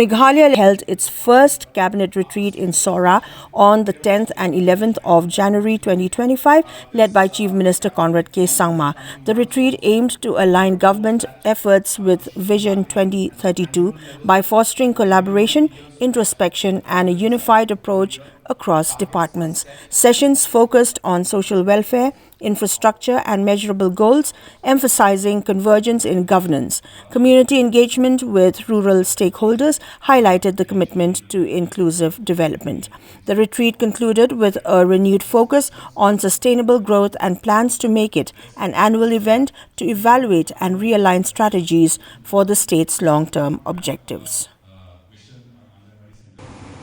Meghalaya held its first cabinet retreat in Sohra on the 10th and 11th of January 2025, led by Chief Minister Conrad K. Sangma. The retreat aimed to align government efforts with Vision 2032 by fostering collaboration, introspection, and a unified approach across departments. Sessions focused on social welfare, infrastructure, and measurable goals, emphasizing convergence in governance. Community engagement with rural stakeholders highlighted the commitment to inclusive development. The retreat concluded with a renewed focus on sustainable growth and plans to make it an annual event to evaluate and realign strategies for the state's long-term objectives.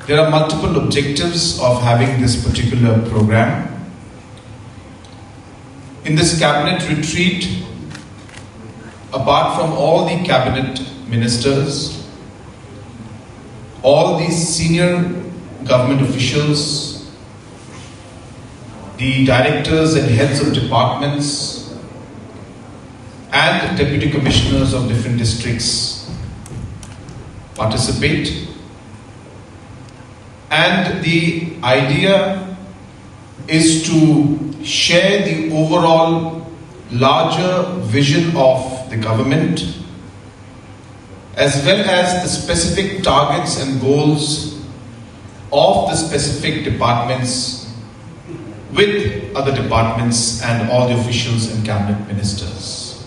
There are multiple objectives of having this particular program. In this cabinet retreat, apart from all the cabinet ministers, all the senior government officials, the directors and heads of departments, and deputy commissioners of different districts participate. And the idea is to share the overall larger vision of the government, as well as the specific targets and goals of the specific departments with other departments and all the officials and cabinet ministers.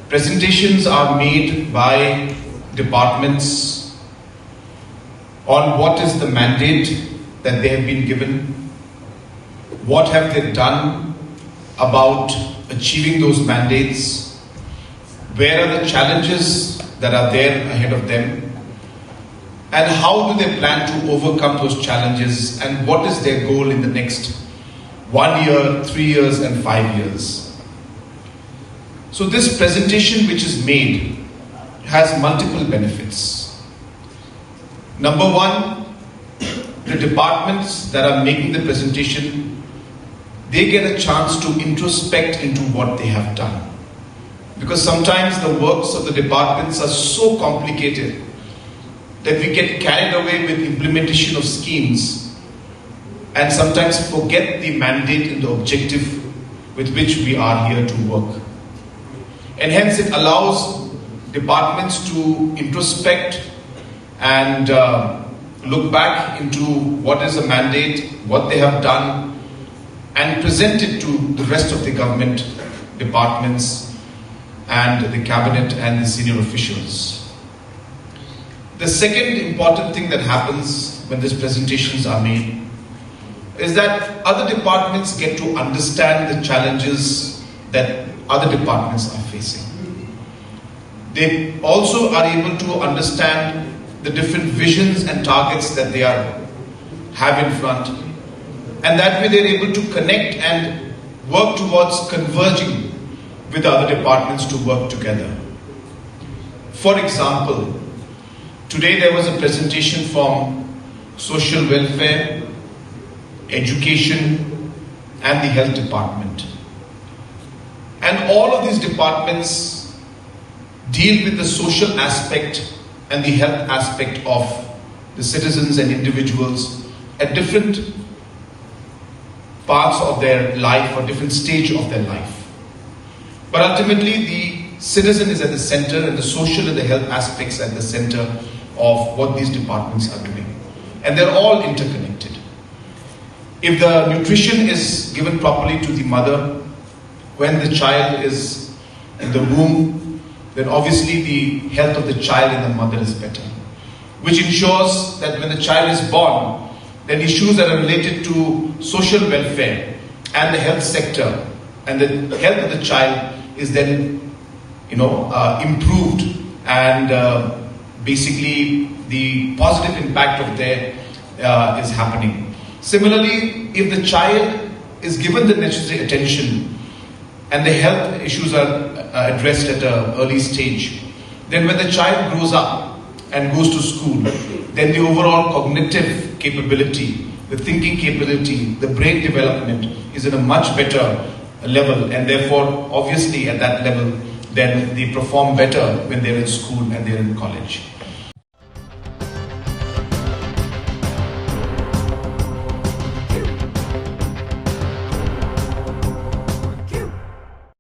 Presentations are made by departments on what is the mandate that they have been given, what have they done about achieving those mandates, where are the challenges that are there ahead of them, and how do they plan to overcome those challenges, and what is their goal in the next 1 year, 3 years, and 5 years. So this presentation which is made has multiple benefits. Number one, the departments that are making the presentation, they get a chance to introspect into what they have done. Because sometimes the works of the departments are so complicated that we get carried away with implementation of schemes and sometimes forget the mandate and the objective with which we are here to work. And hence it allows departments to introspect and look back into what is the mandate, what they have done, and present it to the rest of the government departments and the cabinet and the senior officials. The second important thing that happens when these presentations are made is that other departments get to understand the challenges that other departments are facing. They also are able to understand the different visions and targets that they have in front, and that way they're able to connect and work towards converging with other departments to work together. For example, today there was a presentation from social welfare, education, and the health department. And all of these departments deal with the social aspect and the health aspect of the citizens and individuals at different parts of their life or different stage of their life. But ultimately the citizen is at the center and the social and the health aspects at the center of what these departments are doing. And they're all interconnected. If the nutrition is given properly to the mother when the child is in the womb, then obviously the health of the child and the mother is better. Which ensures that when the child is born, then issues that are related to social welfare and the health sector and the health of the child is then improved, and basically the positive impact of there is happening. Similarly, if the child is given the necessary attention and the health issues are addressed at an early stage, then when the child grows up and goes to school, then the overall cognitive capability, the thinking capability, the brain development is in a much better level, and therefore obviously at that level then they perform better when they're in school and they're in college.